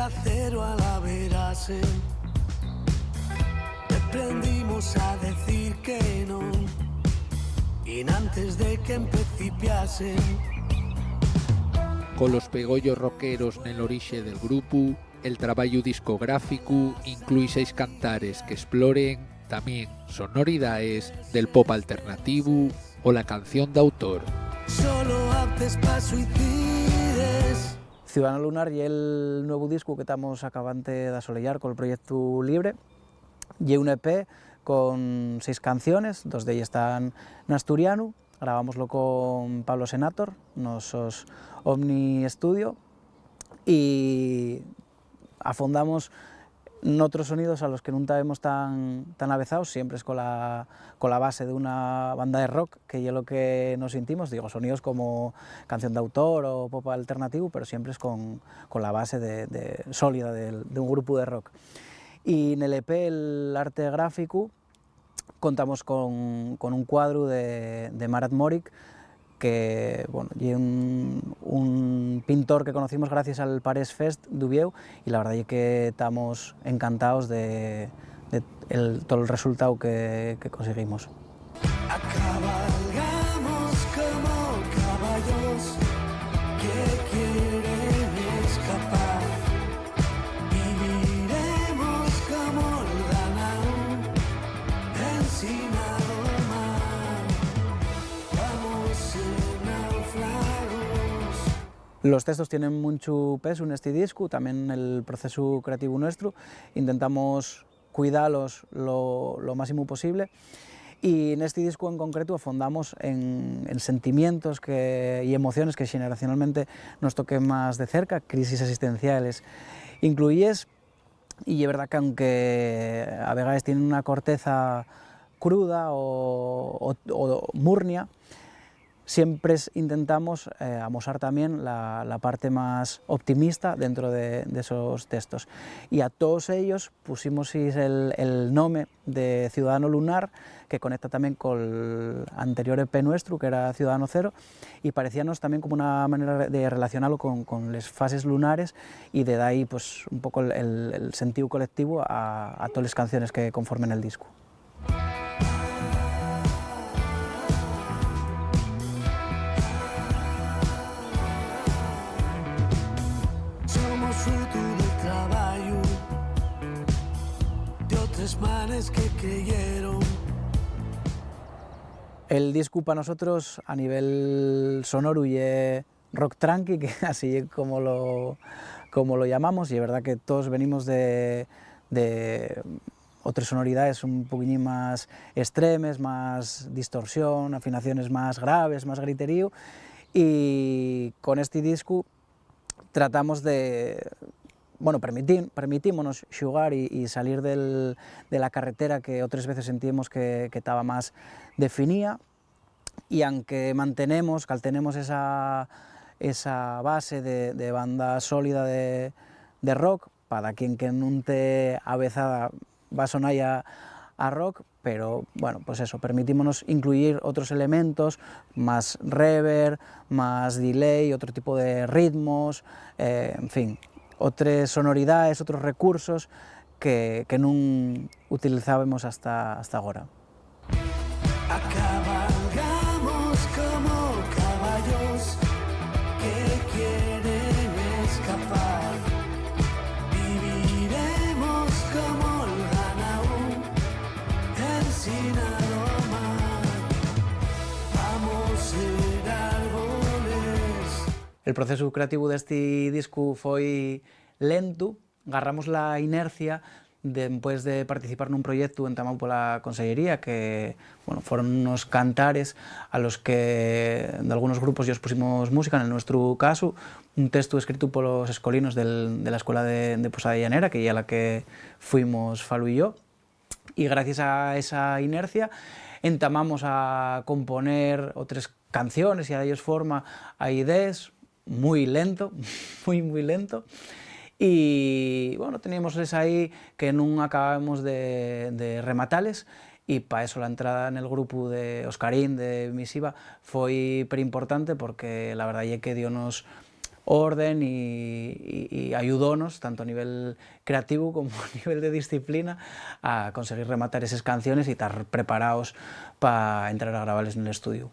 acero a la verase, aprendimos a decir que no, y antes de que empecipiase. Con los pegollos rockeros nel orixe del grupo, el traballo discográfico inclui 6 cantares que exploren tamén sonoridades del pop alternativo o la canción de autor. Solo aptes pa' suicides. Ciudadano Lunar y el nuevo disco que estamos acabante de asolellar con el proyecto Libre. Y un EP con 6 canciones, 2 de ellas están en asturiano. Grabámoslo con Pablo Senator, nosos Omni Studio, y afondamos noutros sonidos a los que non estábamos tan avezados, siempre es con la base de una banda de rock, que es lo que nos sentimos, digo, sonidos como canción de autor o pop alternativo, pero siempre es con la base sólida de un grupo de rock. Y en el EP, el arte gráfico, contamos con un cuadro de Marat Morik, que bueno, y un pintor que conocimos gracias al Paris Fest d'Ubieu, y la verdad es que estamos encantados de todo el resultado que conseguimos. Cabalgamos como caballos que quieren escapar, viviremos como el ganado encinado mar, vamos en náufragos. Los textos tienen mucho peso en este disco, también el proceso creativo nuestro, intentamos cuidarlos lo máximo posible, y en este disco en concreto afondamos en sentimientos y emociones que generacionalmente nos toquen más de cerca, crisis existenciales incluidas, y es verdad que aunque a veces tienen una corteza cruda o murnia, siempre intentamos amosar también la parte más optimista dentro de esos textos. Y a todos ellos pusimos el nombre de Ciudadano Lunar, que conecta también con el anterior EP nuestro, que era Ciudadano Cero, y parecíanos también como una manera de relacionarlo con las fases lunares, y de ahí pues, un poco el sentido colectivo a todas las canciones que conformen el disco. Fruto del trabajo de otros manes que creyeron. El disco para nosotros a nivel sonoro y rock tranqui, que así es como lo llamamos, y es verdad que todos venimos de otras sonoridades un poquillín más extremes, más distorsión, afinaciones más graves, más griterío, y con este disco tratamos de, bueno, permitímonos xugar y salir de la carretera que otras veces sentimos que estaba más definida, y aunque caltenemos esa base de banda sólida de rock, para quien que non te avezada va a sonar a rock, pero bueno, pues eso, permitímonos incluir otros elementos, más reverb, más delay, otro tipo de ritmos, en fin, otras sonoridades, otros recursos que no utilizábamos hasta ahora. Cabalgamos como caballos que quieren escapar, viviremos como el ganado encinado mar, vamos a ser árboles. El proceso creativo de este disco fue lento, agarramos la inercia después de participar en un proyecto entamado por la Consellería, que bueno, fueron unos cantares a los que de algunos grupos ya os pusimos música, en nuestro caso un texto escrito por los escolinos de la Escuela de Posada de Llanera, que ya la que fuimos Falu y yo, y gracias a esa inercia entamamos a componer otras canciones y a darles forma a ideas, muy lento, muy lento. Y bueno, teníamos ahí que no acabamos de rematarles, y para eso la entrada en el grupo de Oscarín, de Misiva, fue muy importante, porque la verdad es que dionos orden y ayudónos, tanto a nivel creativo como a nivel de disciplina, a conseguir rematar esas canciones y estar preparados para entrar a grabarles en el estudio.